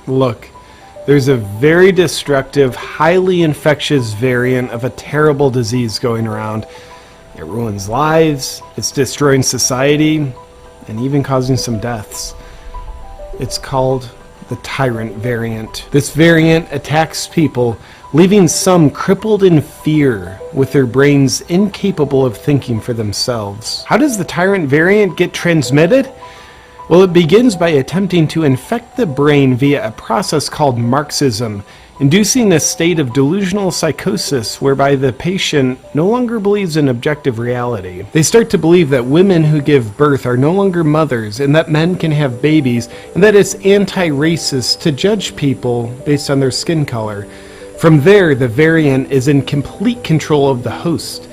Look, there's a very destructive, highly infectious variant of a terrible disease going around. It ruins lives, it's destroying society, and even causing some deaths. It's called the tyrant variant. This variant attacks people, leaving some crippled in fear, with their brains incapable of thinking for themselves. How does the tyrant variant get transmitted? Well, it begins by attempting to infect the brain via a process called Marxism, inducing a state of delusional psychosis whereby the patient no longer believes in objective reality. They start to believe that women who give birth are no longer mothers, and that men can have babies, and that it's anti-racist to judge people based on their skin color. From there, the variant is in complete control of the host,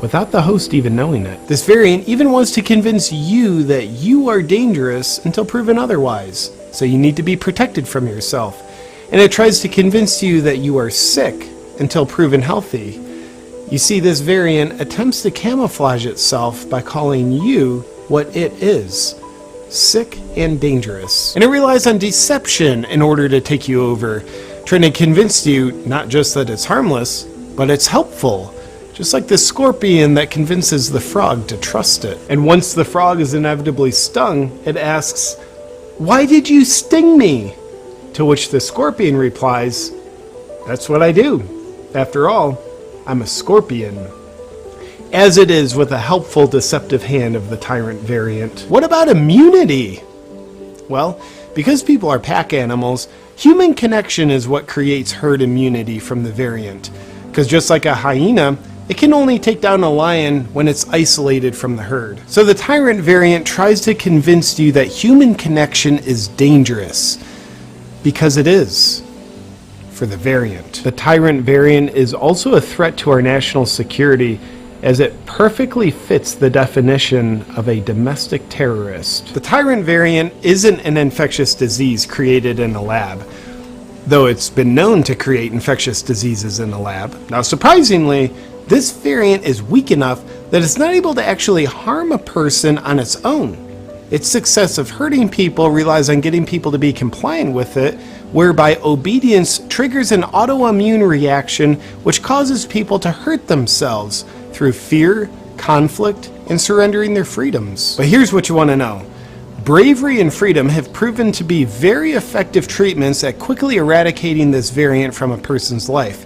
without the host even knowing it. This variant even wants to convince you that you are dangerous until proven otherwise, so you need to be protected from yourself. And it tries to convince you that you are sick until proven healthy. You see, this variant attempts to camouflage itself by calling you what it is: sick and dangerous. And it relies on deception in order to take you over, trying to convince you not just that it's harmless, but it's helpful. Just like the scorpion that convinces the frog to trust it. And once the frog is inevitably stung, it asks, "Why did you sting me?" To which the scorpion replies, "That's what I do. After all, I'm a scorpion." As it is with a helpful deceptive hand of the tyrant variant. What about immunity? Well, because people are pack animals, human connection is what creates herd immunity from the variant. Because just like a hyena, it can only take down a lion when it's isolated from the herd. So the tyrant variant tries to convince you that human connection is dangerous. Because it is. For the variant. The tyrant variant is also a threat to our national security, as it perfectly fits the definition of a domestic terrorist. The tyrant variant isn't an infectious disease created in a lab, though it's been known to create infectious diseases in the lab. Now, surprisingly, this variant is weak enough that it's not able to actually harm a person on its own. Its success of hurting people relies on getting people to be compliant with it, whereby obedience triggers an autoimmune reaction which causes people to hurt themselves through fear, conflict, and surrendering their freedoms. But here's what you want to know. Bravery and freedom have proven to be very effective treatments at quickly eradicating this variant from a person's life.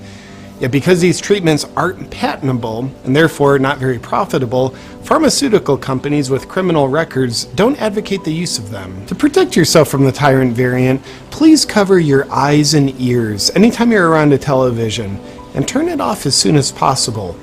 Yet because these treatments aren't patentable, and therefore not very profitable, pharmaceutical companies with criminal records don't advocate the use of them. To protect yourself from the tyrant variant, please cover your eyes and ears anytime you're around a television, and turn it off as soon as possible.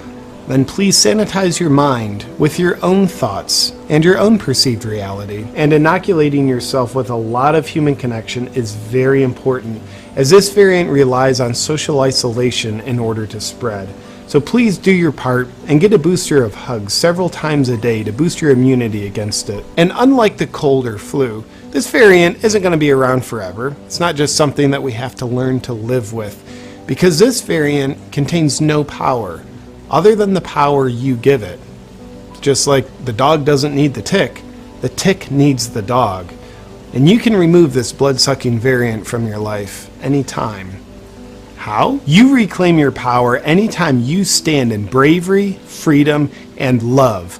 Then please sanitize your mind with your own thoughts and your own perceived reality. And inoculating yourself with a lot of human connection is very important, as this variant relies on social isolation in order to spread. So please do your part and get a booster of hugs several times a day to boost your immunity against it. And unlike the cold or flu, this variant isn't going to be around forever. It's not just something that we have to learn to live with, because this variant contains no power other than the power you give it. Just like the dog doesn't need the tick needs the dog. And you can remove this blood-sucking variant from your life anytime. How? You reclaim your power anytime you stand in bravery, freedom, and love,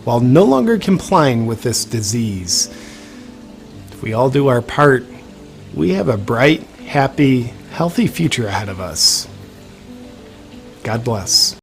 while no longer complying with this disease. If we all do our part, we have a bright, happy, healthy future ahead of us. God bless.